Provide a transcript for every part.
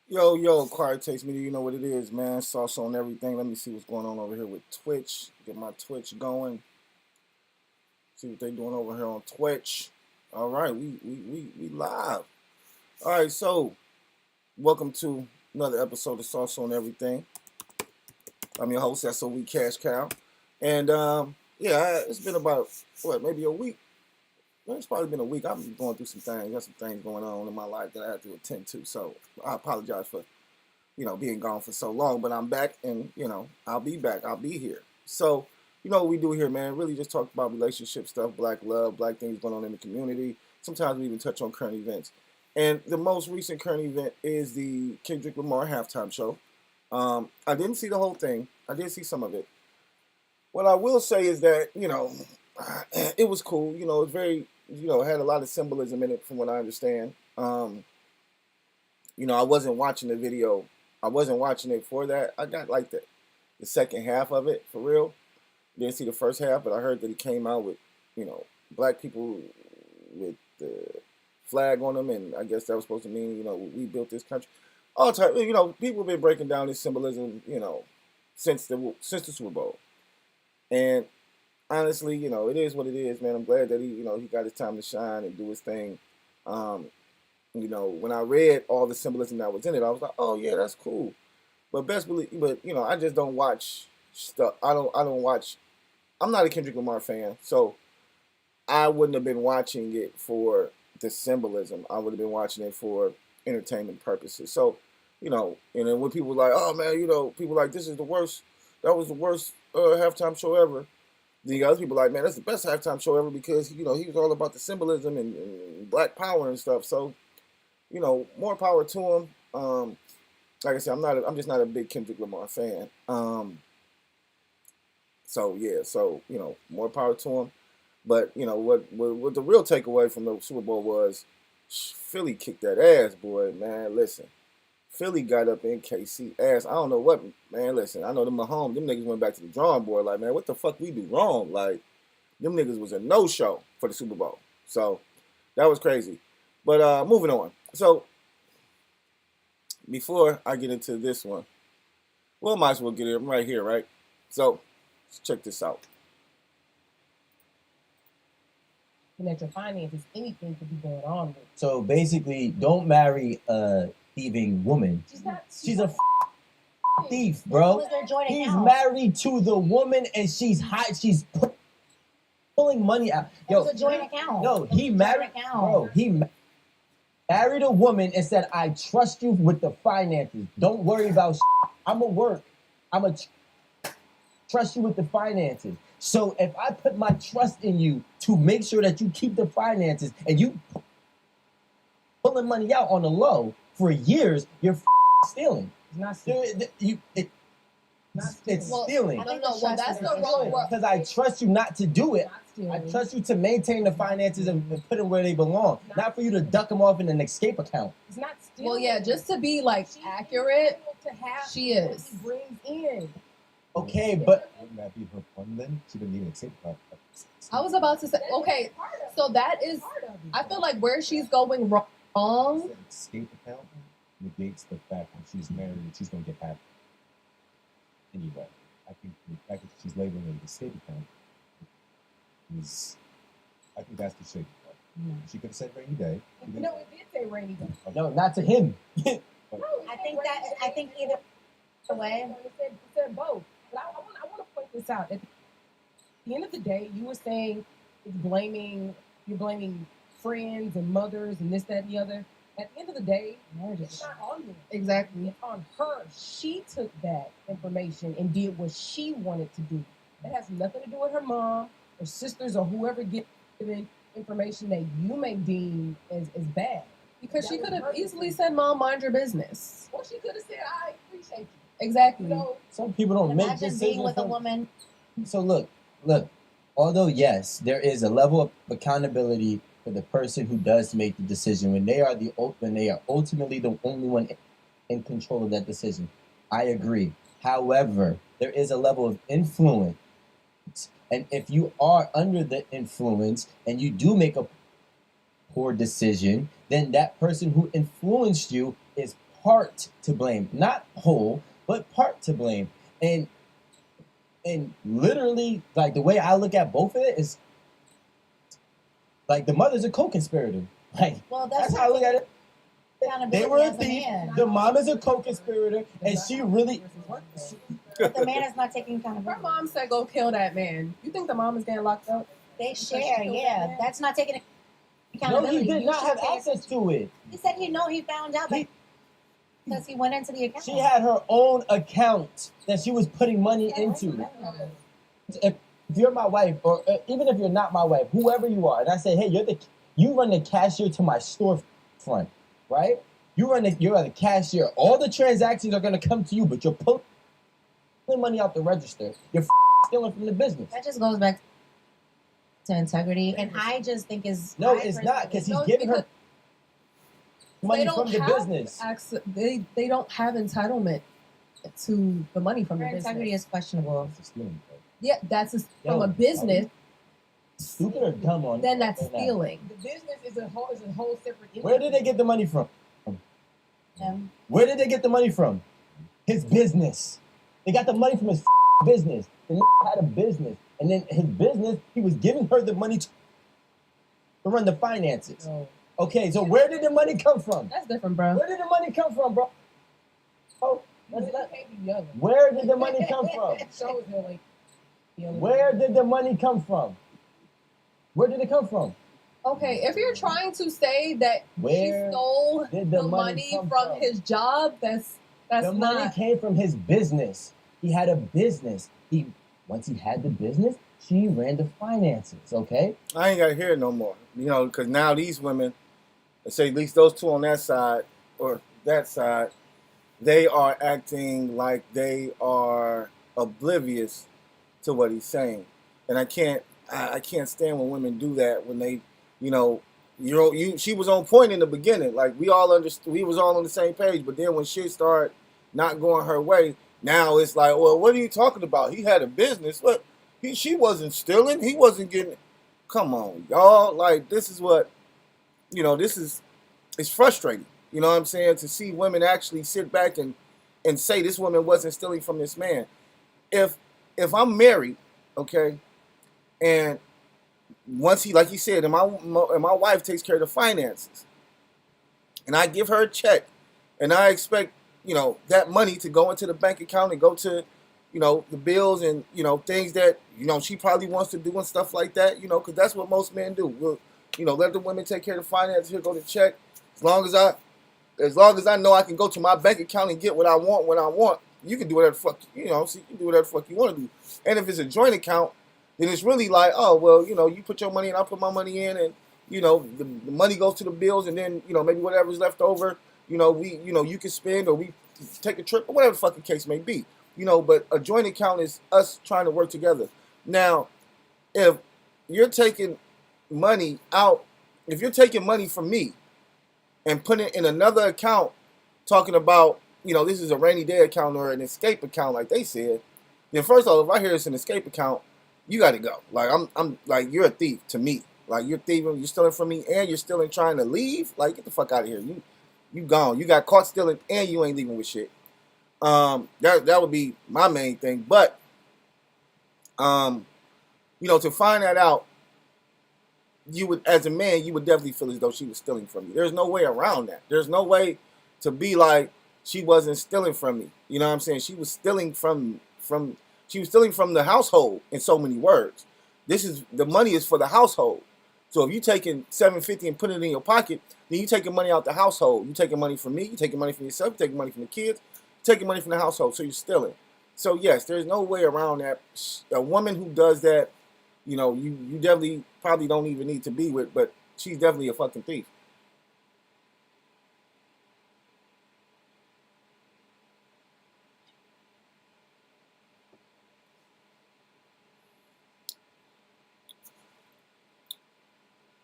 Yo, Quiet Takes Media, you know what it is, man. Sauce on everything. Let me see what's going on over here with Twitch. Get my Twitch going. See what they doing over here on Twitch. All right, we live. All right, so welcome to another episode of Sauce on Everything. I'm your host, SOE Cash Cow. And yeah, it's been about maybe a week. Well, it's probably been a week. I've been going through some things. Got some things going on in my life that I have to attend to. So I apologize for being gone for so long, but I'm back and, I'll be back. I'll be here. So, what we do here, man, really just talk about relationship stuff, black love, black things going on in the community. Sometimes we even touch on current events. And the most recent current event is the Kendrick Lamar halftime show. I didn't see the whole thing. I did see some of it. What I will say is that, it was cool. It's very, had a lot of symbolism in it from what I understand. I wasn't watching the video. I wasn't watching it for that. I got like the second half of it for real. Didn't see the first half, but I heard that he came out with, black people with the flag on them, and I guess that was supposed to mean, we built this country. All time, people have been breaking down this symbolism, since the Super Bowl. And honestly, it is what it is, man. I'm glad that he got his time to shine and do his thing. When I read all the symbolism that was in it, I was like, oh yeah, that's cool. But best believe, but I just don't watch stuff. I don't watch. I'm not a Kendrick Lamar fan, so I wouldn't have been watching it for the symbolism. I would have been watching it for entertainment purposes. So, and then when people were like, oh man, people like this is the worst. That was the worst halftime show ever. The other people like, man, that's the best halftime show ever because he was all about the symbolism and black power and stuff. So more power to him. Like I said, I'm just not a big Kendrick Lamar fan. So yeah, more power to him. But what the real takeaway from the Super Bowl was, Philly kicked that ass, boy. Man, listen, Philly got up in KC ass. I don't know what, man. Listen, I know them Mahomes, them niggas went back to the drawing board. Like, man, what the fuck we do wrong? Like, them niggas was a no show for the Super Bowl. So that was crazy. But moving on. So before I get into this one, well, might as well get it right here, right? So let's check this out. At your finances, anything could be going on with. So basically, don't marry a thieving woman. She's a thief, bro. He's married to the woman and she's high. She's pulling money out. Yo, it was a joint account. No, he married. Bro, he married a woman and said, "I trust you with the finances. Don't worry about. I'ma work. I'ma trust you with the finances." So if I put my trust in you to make sure that you keep the finances and you pulling money out on the low for years, you're stealing. It's not stealing. It's stealing. Well, that's the wrong word. Because I trust you not to do it. I trust you to maintain the finances and put them where they belong. Not for you to duck them off in an escape account. It's not stealing. Well, yeah, just to be like accurate, she is. She brings in. Okay, but wouldn't that be her fun then? She didn't need an escape account. I was about to say, okay, so that is, I feel like where she's going wrong. The escape account negates the fact that she's married and she's going to get happy. Anyway, I think the fact that she's labeling it an escape account is, I think that's the shaky part. She could have said rainy day. No, it did say rainy day. no, not to him. I think either way. It said both. But I want to point this out. At the end of the day, you were saying you're blaming friends and mothers and this, that, and the other. At the end of the day, it's not on them. Exactly. It's on her. She took that information and did what she wanted to do. That has nothing to do with her mom, her sisters, or whoever given information that you may deem as bad. Because she could have easily said, Mom, mind your business. Or she could have said, I appreciate you. Exactly. Some people don't make Imagine decisions. being with a woman. So look. Although yes, there is a level of accountability for the person who does make the decision when they are ultimately the only one in control of that decision. I agree. However, there is a level of influence, and if you are under the influence and you do make a poor decision, then that person who influenced you is part to blame, not whole, but part to blame. And literally, like the way I look at both of it is like the mother's a co-conspirator. Like Well, that's how I look at it. They were a as a thief. man. The mom is a co-conspirator, and she really. But the man is not taking Her accountability. mom said go kill that man. You think the mom is getting locked up? They Because share, she killed that yeah. man? That's not taking No, accountability. he did You not should have pay access to it. He said he found out He- because he went into the account. She had her own account that she was putting money into. If you're my wife, or even if you're not my wife, whoever you are, and I say, hey, you run the cashier to my storefront, right? You're the cashier. All the transactions are gonna come to you, but you're pulling money out the register. You're stealing from the business. That just goes back to integrity, and I just think No, it's not, because he's No, giving her they money don't from the have business. they don't have entitlement to the money from the her business. integrity is questionable. That's stealing, bro. Yeah, that's from Yo, a business. Stupid or dumb on Then that's on that? stealing. The business is a whole separate entity. Where did they get the money from? Him. Where did they get the money from? His business. They got the money from his business. The had a business. And then his business, he was giving her the money to run the finances. No. Okay, so where did the money come from? That's different, bro. Where did the money come from, bro? Oh, You can't be young. where did the money come from? It shows her like young. Where did the money come from? Where did it come from? Okay, if you're trying to say that Where he stole did the the money come from his job, that's The money not. came from his business. He had a business. Once he had the business, she ran the finances, okay? I ain't got to hear it no more. You know, because now these women, let's say at least those two on that side or that side, they are acting like they are oblivious to what he's saying, and I can't stand when women do that. When they, you know, she was on point in the beginning, like we all understood, we was all on the same page. But then when shit started not going her way, now it's like, well, what are you talking about? He had a business. What? She wasn't stealing. He wasn't getting. Come on, y'all. Like this is what, you know. It's frustrating. You know what I'm saying? To see women actually sit back and say this woman wasn't stealing from this man. If I'm married, okay, and once he, like he said, and my wife takes care of the finances, and I give her a check, and I expect, you know, that money to go into the bank account and go to, you know, the bills and, you know, things that, you know, she probably wants to do and stuff like that, you know, because that's what most men do. We'll, you know, let the women take care of the finances. Here go the check. As long as I know I can go to my bank account and get what I want when I want, you can do whatever the fuck, you know, so you can do whatever the fuck you want to do. And if it's a joint account, then it's really like, oh, well, you know, you put your money in, I put my money in, and, you know, the money goes to the bills, and then, you know, maybe whatever's left over, you know, you can spend, or we take a trip, or whatever the fucking case may be. You know, but a joint account is us trying to work together. Now, if you're taking money out, if you're taking money from me and putting it in another account, talking about, you know, this is a rainy day account or an escape account, like they said, then first of all, if I hear it's an escape account, you got to go. Like I'm like, you're a thief to me. Like you're thieving, you're stealing from me, and you're still trying to leave. Like get the fuck out of here. You gone. You got caught stealing, and you ain't leaving with shit. That would be my main thing. But you know, to find that out, you would, as a man, you would definitely feel as though she was stealing from you. There's no way around that. There's no way to be like she wasn't stealing from me. You know what I'm saying? She was stealing from the household, in so many words. The money is for the household. So if you taking $750 and putting it in your pocket, then you taking money out the household. You taking money from me, you taking money from yourself, you taking money from the kids, you taking money from the household, so you're stealing. So yes, there's no way around that. A woman who does that, you know, you definitely probably don't even need to be with, but she's definitely a fucking thief.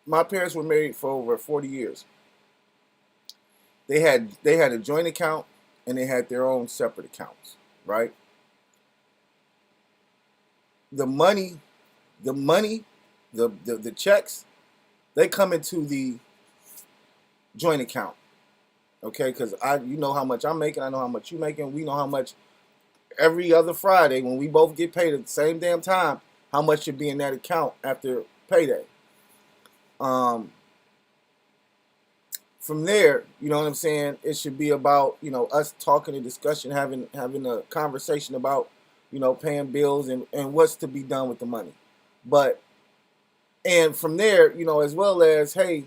My parents were married for over 40 years. They had a joint account and they had their own separate accounts, right? The money, the checks, they come into the joint account. Okay, because you know how much I'm making, I know how much you making, we know how much every other Friday when we both get paid at the same damn time, how much should be in that account after payday. Um, from there, you know what I'm saying? It should be about, you know, us talking, a discussion, having a conversation about, you know, paying bills and what's to be done with the money. But and from there, you know, as well as, hey,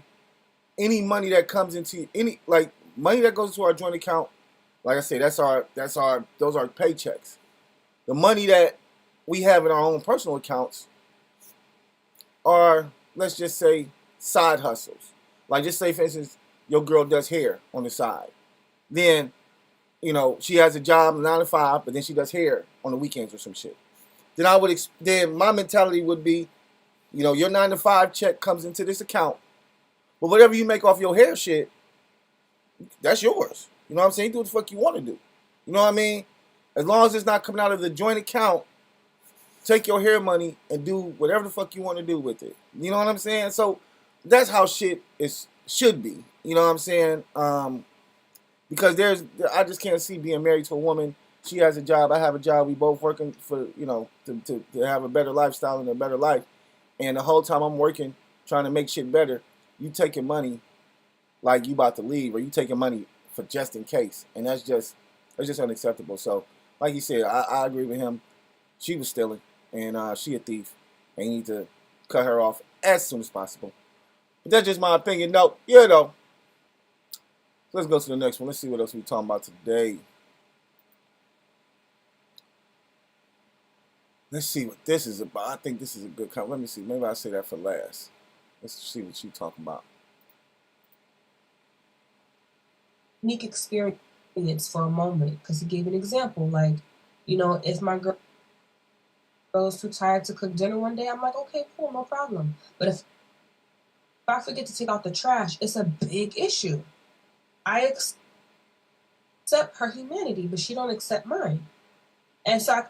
any money that comes into any, like, money that goes to our joint account, like I say, those are paychecks. The money that we have in our own personal accounts are, let's just say, side hustles. Like, just say, for instance, your girl does hair on the side. Then, you know, she has a job 9 to 5, but then she does hair on the weekends or some shit. Then my mentality would be, you know, your 9 to 5 check comes into this account, but whatever you make off your hair shit, that's yours. You know what I'm saying? Do what the fuck you want to do. You know what I mean? As long as it's not coming out of the joint account, take your hair money and do whatever the fuck you want to do with it. You know what I'm saying? So that's how shit should be. You know what I'm saying? Because I just can't see being married to a woman. She has a job, I have a job. We both working for, you know, to have a better lifestyle and a better life. And the whole time I'm working, trying to make shit better, you taking money like you about to leave, or you taking money for just in case, and that's just unacceptable. So, like you said, I agree with him. She was stealing, and she a thief, and you need to cut her off as soon as possible. But that's just my opinion. No, you know. Let's go to the next one. Let's see what else we're talking about today. Let's see what this is about. I think this is a good comment. Let me see. Maybe I'll say that for last. Let's see what you talking about. Unique experience for a moment, because he gave an example, like, you know, if my girl is too tired to cook dinner one day, I'm like, okay, cool, no problem. But if I forget to take out the trash, it's a big issue. I accept her humanity, but she don't accept mine. And so I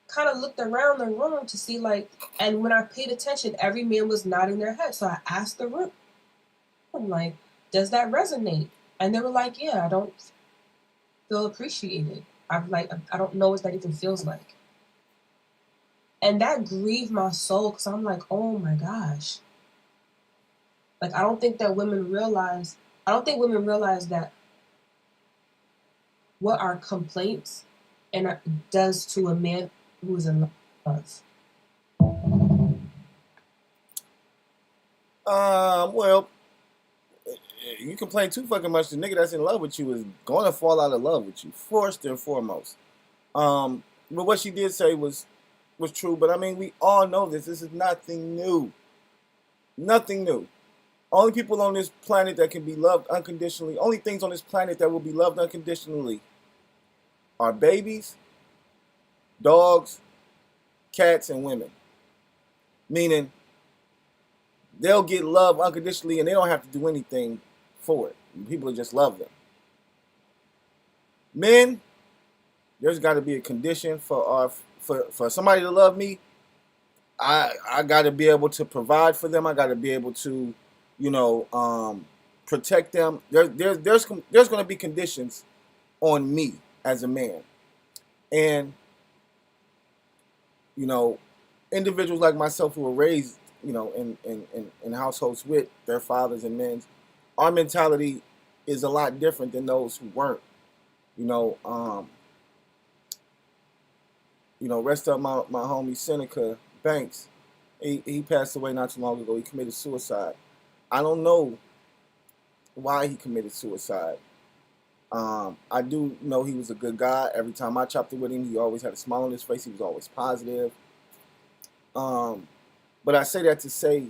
kind of looked around the room to see, like, and when I paid attention, every man was nodding their head. So I asked the room, like, does that resonate? And they were like, yeah, I don't feel appreciated. I don't know what that even feels like. And that grieved my soul, because I'm like, oh my gosh. Like, I don't think women realize that what our complaints does to a man who is in love. Well, you complain too fucking much. The nigga that's in love with you is going to fall out of love with you, first and foremost. But what she did say was true. But I mean, we all know this. This is nothing new. Nothing new. Only people on this planet that can be loved unconditionally, only things on this planet that will be loved unconditionally are babies, dogs, cats, and women. Meaning, they'll get love unconditionally and they don't have to do anything for it. People just love them. Men, there's got to be a condition for somebody to love me. I got to be able to provide for them. I got to be able to, you know, protect them. There's going to be conditions on me as a man, and you know, individuals like myself who were raised, you know, in households with their fathers and men, our mentality is a lot different than those who weren't. You know, rest up my homie Seneca Banks. He passed away not too long ago. He committed suicide. I don't know why he committed suicide. I do know he was a good guy. Every time I chopped it with him, he always had a smile on his face. He was always positive. But I say that to say,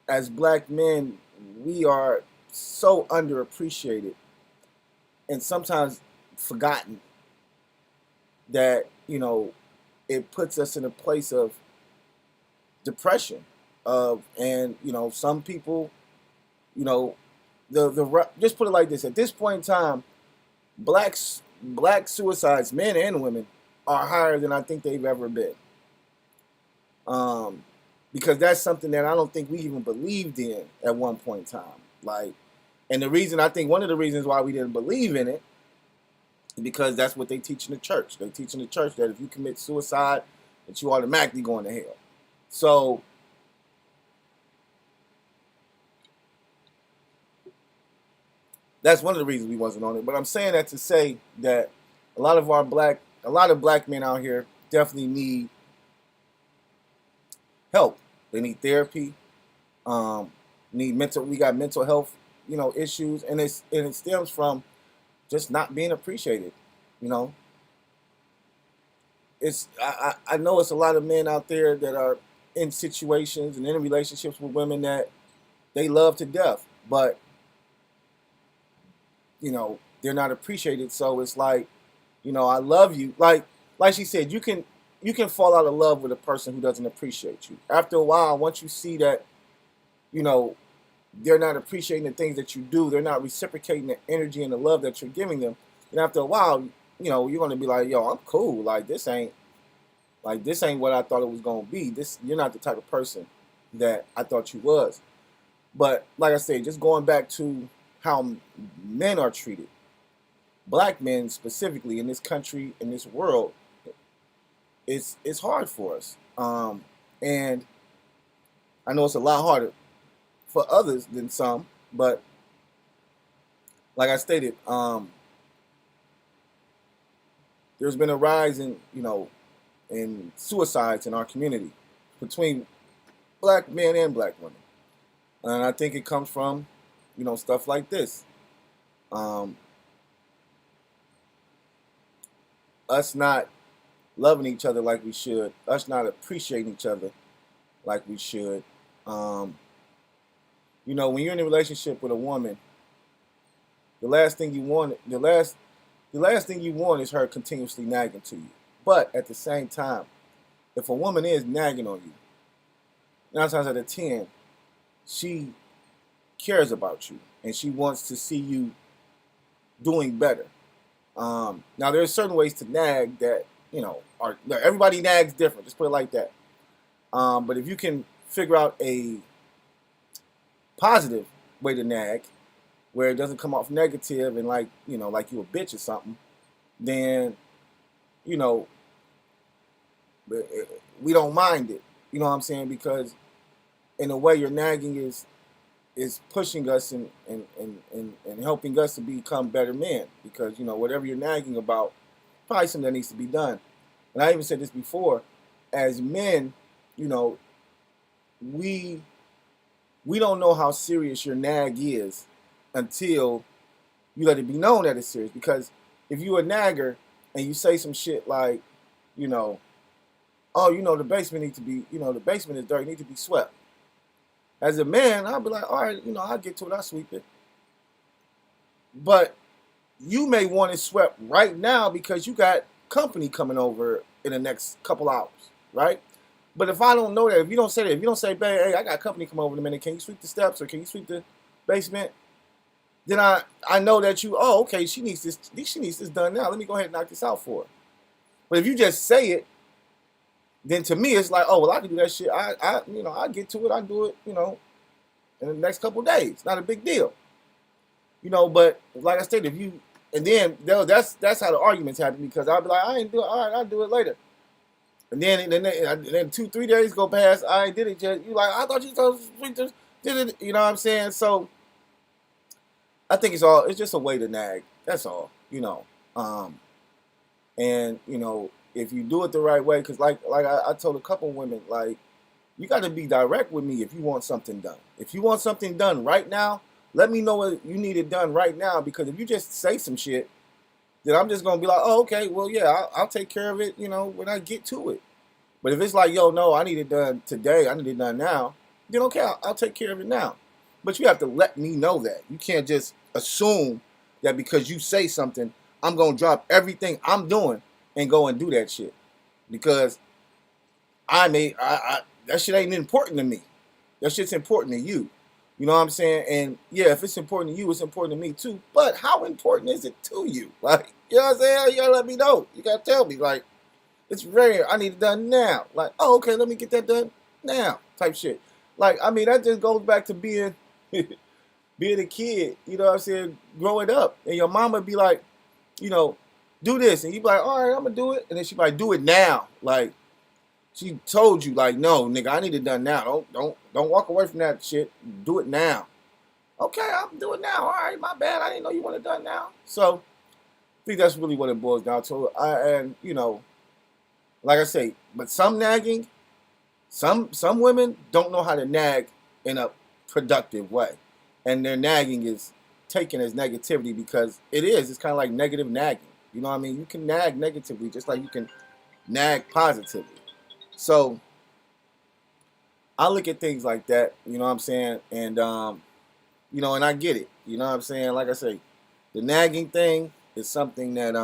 as black men, we are so underappreciated and sometimes forgotten that, you know, it puts us in a place of depression and you know, some people, you know, just put it like this: at this point in time, black suicides, men and women, are higher than I think they've ever been. Because that's something that I don't think we even believed in at one point in time. Like, And the reason, I think one of the reasons why we didn't believe in it is because that's what they teach in the church. They teach in the church that if you commit suicide, that you automatically going to hell. So that's one of the reasons we wasn't on it. But I'm saying that to say that a lot of black men out here definitely need help. They need therapy. We got mental health, issues, and it stems from just not being appreciated. You know, I know it's a lot of men out there that are in situations and in relationships with women that they love to death, but they're not appreciated. So it's like, I love you. Like she said, you can fall out of love with a person who doesn't appreciate you. After a while, once you see that, they're not appreciating the things that you do, they're not reciprocating the energy and the love that you're giving them. And after a while, you're going to be like, yo, I'm cool. This ain't what I thought it was going to be. You're not the type of person that I thought you was. But like I said, just going back to how men are treated, black men specifically in this country, in this world, it's hard for us. And I know it's a lot harder for others than some, but like I stated, there's been a rise in suicides in our community between black men and black women. And I think it comes from, stuff like this. Us not loving each other like we should, us not appreciating each other like we should. When you're in a relationship with a woman, the last thing you want is her continuously nagging to you. But at the same time, if a woman is nagging on you, 9 times out of 10, she cares about you and she wants to see you doing better. Now there's certain ways to nag that everybody nags different. Just put it like that. But if you can figure out a positive way to nag, where it doesn't come off negative and like you a bitch or something, then we don't mind it. You know what I'm saying? Because in a way, your nagging is pushing us and helping us to become better men. Because whatever you're nagging about, probably something that needs to be done. And I even said this before, as men, we don't know how serious your nag is until you let it be known that it's serious. Because if you're a nagger and you say some shit like, oh, the basement needs to be, the basement is dirty, it needs to be swept. As a man, I'll be like, all right, I'll get to it, I'll sweep it. But you may want it swept right now because you got company coming over in the next couple hours, right? But if I don't know that, if you don't say, babe, hey, I got company come over in a minute, can you sweep the steps or can you sweep the basement? Then I know that okay, she needs this done now. Let me go ahead and knock this out for her. But if you just say it, then to me it's like, oh well, I can do that shit. I get to it, I do it, in the next couple of days. Not a big deal. But like I said, and then that's how the arguments happen, because I'll be like, I ain't do it, all right, I'll do it later. And then 2-3 days go past, I ain't did it yet. You like, I thought you did it, you know what I'm saying? So I think it's just a way to nag. That's all, and if you do it the right way, because like I told a couple women, like, you got to be direct with me if you want something done. If you want something done right now, let me know what you need it done right now. Because if you just say some shit, then I'm just gonna be like, oh, okay, well, yeah, I'll take care of it, when I get to it. But if it's like, yo, no, I need it done today, I need it done now, then okay, I'll take care of it now. But you have to let me know that. You can't just assume that because you say something, I'm gonna drop everything I'm doing and go and do that shit. Because that shit ain't important to me. That shit's important to you. You know what I'm saying? And yeah, if it's important to you, it's important to me too. But how important is it to you? Like, you know what I'm saying? You gotta let me know. You gotta tell me. Like, it's rare. I need it done now. Like, oh, okay, let me get that done now. Type shit. Like, I mean, that just goes back to being being a kid, you know what I'm saying, growing up, and your mama be like, you know, do this, and you be like, all right, I'm gonna do it, and then she be like, do it now, like she told you, like, no, nigga, I need it done now. Don't walk away from that shit. Do it now. Okay, I'm doing it now. All right, my bad. I didn't know you want it done now. So I think that's really what it boils down to. And you know, like I say, but some nagging, some women don't know how to nag in a productive way, and their nagging is taken as negativity because it is. It's kind of like negative nagging. You know what I mean? You can nag negatively just like you can nag positively. So I look at things like that. You know what I'm saying? And you know, and I get it. You know what I'm saying? Like I say, the nagging thing is something that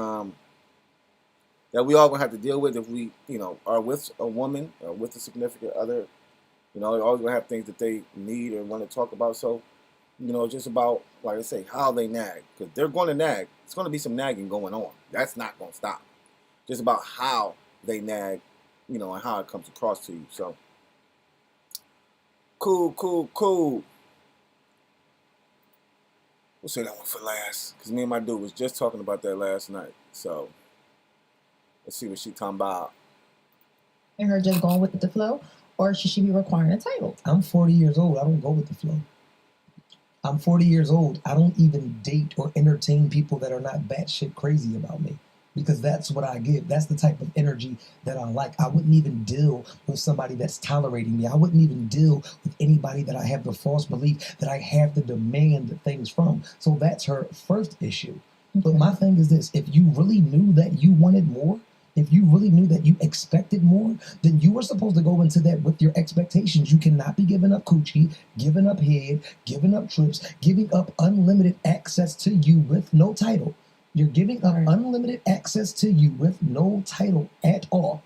that we all gonna have to deal with if we, you know, are with a woman or with a significant other. You know, they're always gonna have things that they need or want to talk about. So, you know, it's just about, like I say, how they nag, because they're going to nag. It's going to be some nagging going on. That's not going to stop. Just about how they nag, you know, and how it comes across to you. So, cool. We'll say that one for last, because me and my dude was just talking about that last night. So, let's see what she talking about. And her just going with the flow, or should she be requiring a title? I'm 40 years old. I don't go with the flow. I'm 40 years old. I don't even date or entertain people that are not batshit crazy about me, because that's what I give. That's the type of energy that I like. I wouldn't even deal with somebody that's tolerating me. I wouldn't even deal with anybody that I have the false belief that I have to demand things from. So that's her first issue. But my thing is this: if you really knew that you wanted more, if you really knew that you expected more, then you were supposed to go into that with your expectations. You cannot be giving up coochie, giving up head, giving up trips, giving up unlimited access to you with no title. You're giving up unlimited access to you with no title at all,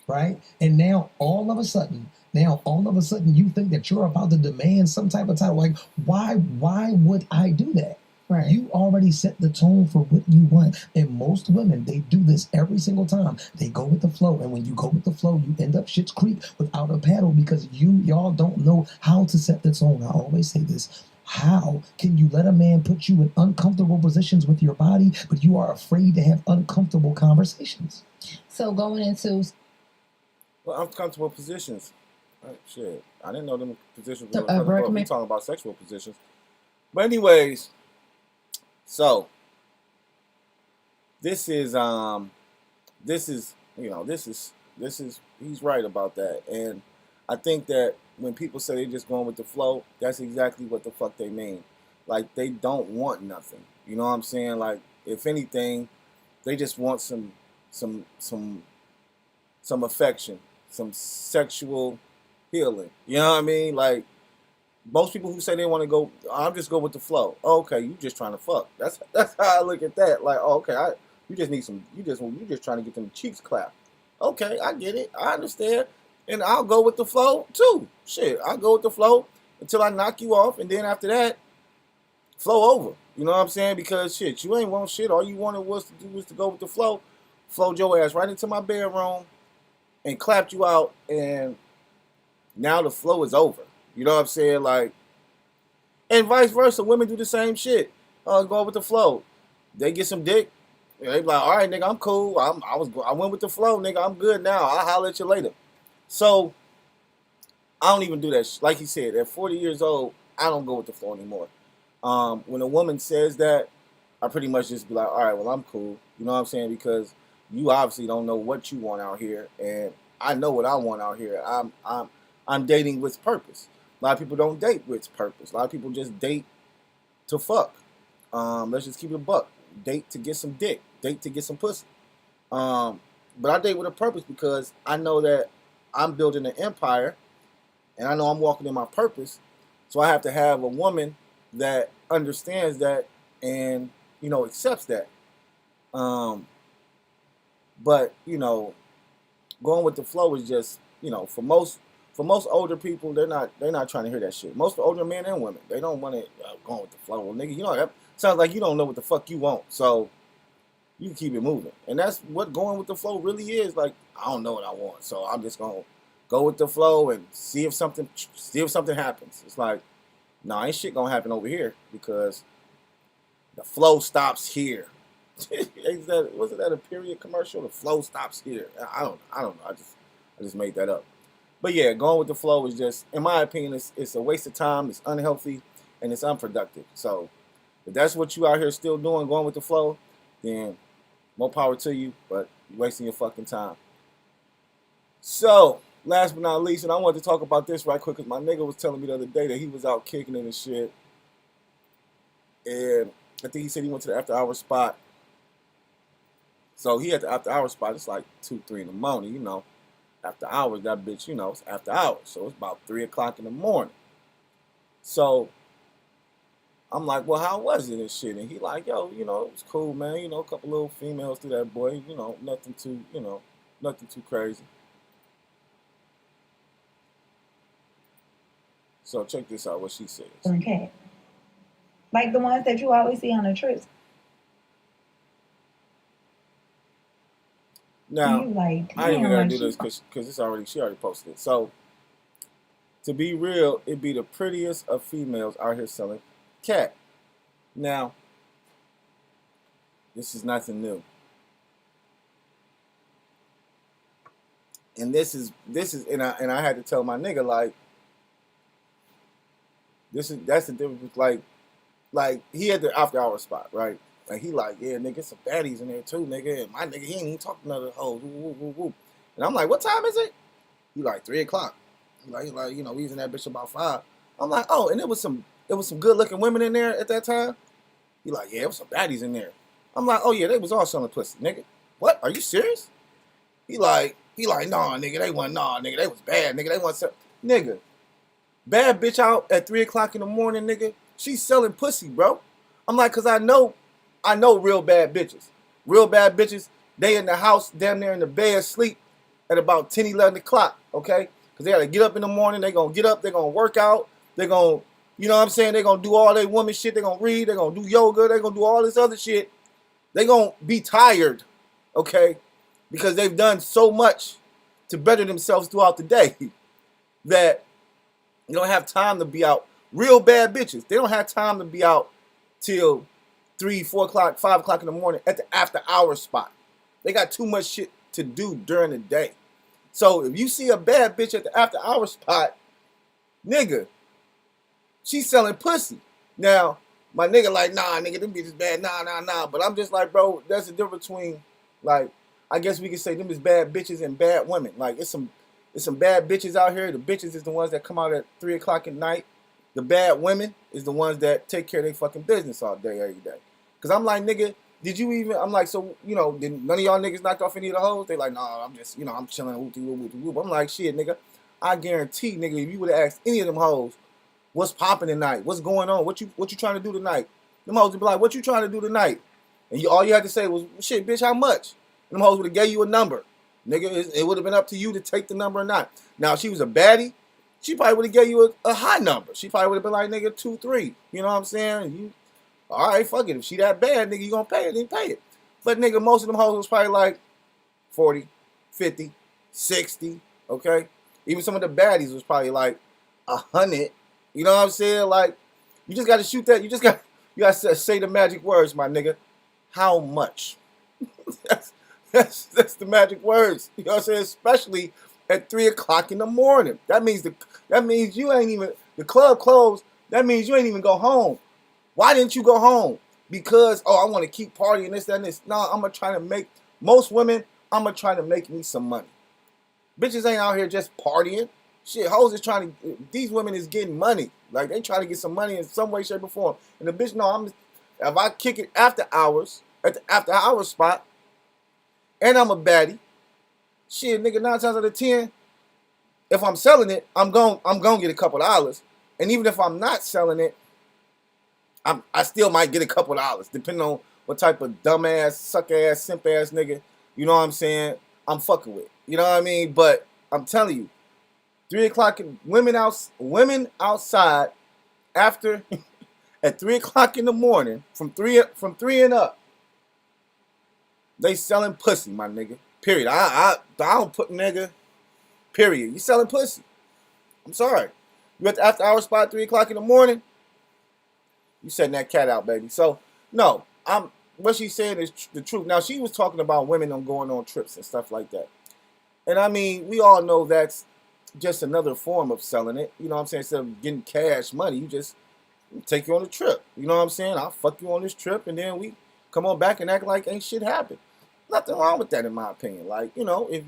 right? And now all of a sudden you think that you're about to demand some type of title. Like, why would I do that? Right. You already set the tone for what you want. And most women, they do this every single time. They go with the flow. And when you go with the flow, you end up Schitt's Creek without a paddle, because y'all don't know how to set the tone. I always say this: how can you let a man put you in uncomfortable positions with your body, but you are afraid to have uncomfortable conversations? So going into Uncomfortable positions. Shit, I didn't know them positions were So, uncomfortable. We talking about sexual positions. But anyways, so this is he's right about that. And I think that when people say they're just going with the flow, that's exactly what the fuck they mean. Like, they don't want nothing. You know what I'm saying? Like, if anything, they just want some affection, some sexual healing. You know what I mean? Like, most people who say they want to go, I'm just go with the flow. Oh, okay, you just trying to fuck. That's how I look at that. Like, oh, okay, you just need some. You just trying to get them cheeks clapped. Okay, I get it. I understand, and I'll go with the flow too. Shit, I'll go with the flow until I knock you off, and then after that, flow over. You know what I'm saying? Because shit, you ain't want shit. All you wanted was to go with the flow. Flowed your ass right into my bedroom and clapped you out, and now the flow is over. You know what I'm saying? Like, and vice versa. Women do the same shit. Go with the flow. They get some dick. They be like, all right, nigga, I'm cool. I went with the flow, nigga. I'm good now. I'll holler at you later. So I don't even do that. Like he said, at 40 years old, I don't go with the flow anymore. When a woman says that, I pretty much just be like, all right, well, I'm cool. You know what I'm saying? Because you obviously don't know what you want out here, and I know what I want out here. I'm dating with purpose. A lot of people don't date with purpose. A lot of people just date to fuck. Let's just keep it a buck. Date to get some dick. Date to get some pussy. But I date with a purpose because I know that I'm building an empire, and I know I'm walking in my purpose. So I have to have a woman that understands that and, you know, accepts that. But, you know, going with the flow is just, you know, for most older people, they're not trying to hear that shit. Most older men and women, they don't want to go with the flow. Well, nigga, you know, that sounds like you don't know what the fuck you want. So you keep it moving. And that's what going with the flow really is. Like, I don't know what I want, so I'm just going to go with the flow and see if something happens. It's like, No, ain't shit gonna happen over here because the flow stops here. Wasn't that a period commercial? The flow stops here. I don't know. I just made that up. But yeah, going with the flow is just, in my opinion, it's a waste of time. It's unhealthy and it's unproductive. So if that's what you out here still doing, going with the flow, then more power to you. But you're wasting your fucking time. So last but not least, and I wanted to talk about this right quick because my nigga was telling me the other day that he was out kicking it and shit, and I think he said he went to the after hour spot. So he at the after hour spot. It's like 2, 3 in the morning, you know. After hours, that bitch, you know, it's after hours. So it's about 3 o'clock in the morning. So I'm like, well, how was it and shit? And he like, yo, you know, it was cool, man. You know, a couple little females through that boy. You know, nothing too crazy. So check this out, what she says. Okay. Like the ones that you always see on the trips. Now, you like, I ain't even damn, gotta like do this because she already posted it. So, to be real, it'd be the prettiest of females out here selling cat. Now, this is nothing new. And this is and I had to tell my nigga, like, that's the difference. Like he had the after hour spot, right? And he like, yeah, nigga, some baddies in there too, nigga. And my nigga, he ain't even talking to other hoes. Woo, woo, woo. And I'm like, what time is it? He like 3 o'clock. He like, you know, we was in that bitch about 5. I'm like, oh, and it was some good looking women in there at that time. He like, yeah, it was some baddies in there. I'm like, oh yeah, they was all selling pussy, nigga. What? Are you serious? He like, nah, nigga, they was bad, nigga, they wasn't nigga. Bad bitch out at 3 o'clock in the morning, nigga. She's selling pussy, bro. I'm like, cause I know real bad bitches. Real bad bitches, they in the house, damn near in the bed, sleep at about 10, 11 o'clock, okay? Because they got to get up in the morning. They're going to get up. They're going to work out. They're going to, you know what I'm saying? They're going to do all their woman shit. They're going to read. They're going to do yoga. They're going to do all this other shit. They're going to be tired, okay? Because they've done so much to better themselves throughout the day that you don't have time to be out. Real bad bitches, they don't have time to be out till 3, 4 o'clock, 5 o'clock in the morning at the after hour spot. They got too much shit to do during the day. So if you see a bad bitch at the after hour spot, nigga, she's selling pussy. Now, my nigga like, nah, nigga, them bitches bad, nah. But I'm just like, bro, that's the difference between, like, I guess we could say them is bad bitches and bad women. Like, it's some bad bitches out here. The bitches is the ones that come out at 3 o'clock at night. The bad women is the ones that take care of their fucking business all day, every day. Because I'm like, nigga, did you even, I'm like, so, you know, did none of y'all niggas knock off any of the hoes? They like, nah, I'm just, you know, I'm chilling, whoop. I'm like, shit, nigga, I guarantee, nigga, if you would have asked any of them hoes, what's popping tonight? What's going on? What you trying to do tonight? Them hoes would be like, what you trying to do tonight? And all you had to say was, shit, bitch, how much? And them hoes would have gave you a number. Nigga, it would have been up to you to take the number or not. Now, if she was a baddie, she probably would have gave you a high number. She probably would have been like, nigga, 2, 3. You know what I'm saying? You, all right, fuck it. If she that bad, nigga, you gonna pay it, then pay it. But, nigga, most of them hoes was probably like 40, 50, 60, okay? Even some of the baddies was probably like 100. You know what I'm saying? Like, you just got to shoot that. You got to say the magic words, my nigga. How much? that's the magic words. You know what I'm saying? Especially at 3 o'clock in the morning. That means you ain't even, the club closed. That means you ain't even go home. Why didn't you go home? Because, oh, I want to keep partying, this, that, and this. No, I'm going to try to make, most women, I'm going to try to make me some money. Bitches ain't out here just partying. Shit, hoes is trying to, these women is getting money. Like, they trying to get some money in some way, shape, or form. And the bitch, no, if I kick it after hours, at the after hours spot, and I'm a baddie, shit, nigga, 9 times out of 10, if I'm selling it, I'm gonna get a couple dollars. And even if I'm not selling it, I still might get a couple dollars, depending on what type of dumbass, suck-ass, simp-ass nigga, you know what I'm saying, I'm fucking with. You know what I mean? But I'm telling you, 3 o'clock, women outside after, at 3 o'clock in the morning, from 3 and up, they selling pussy, my nigga. Period. I don't put nigga. Period. You selling pussy. I'm sorry. You at the after hour spot at 3 o'clock in the morning, You setting that cat out, baby. So no, what she's saying is the truth. Now she was talking about women on going on trips and stuff like that. And I mean, we all know that's just another form of selling it. You know what I'm saying? Instead of getting cash money, you just take you on a trip. You know what I'm saying? I'll fuck you on this trip, and then we come on back and act like ain't shit happened. Nothing wrong with that, in my opinion. Like, you know, if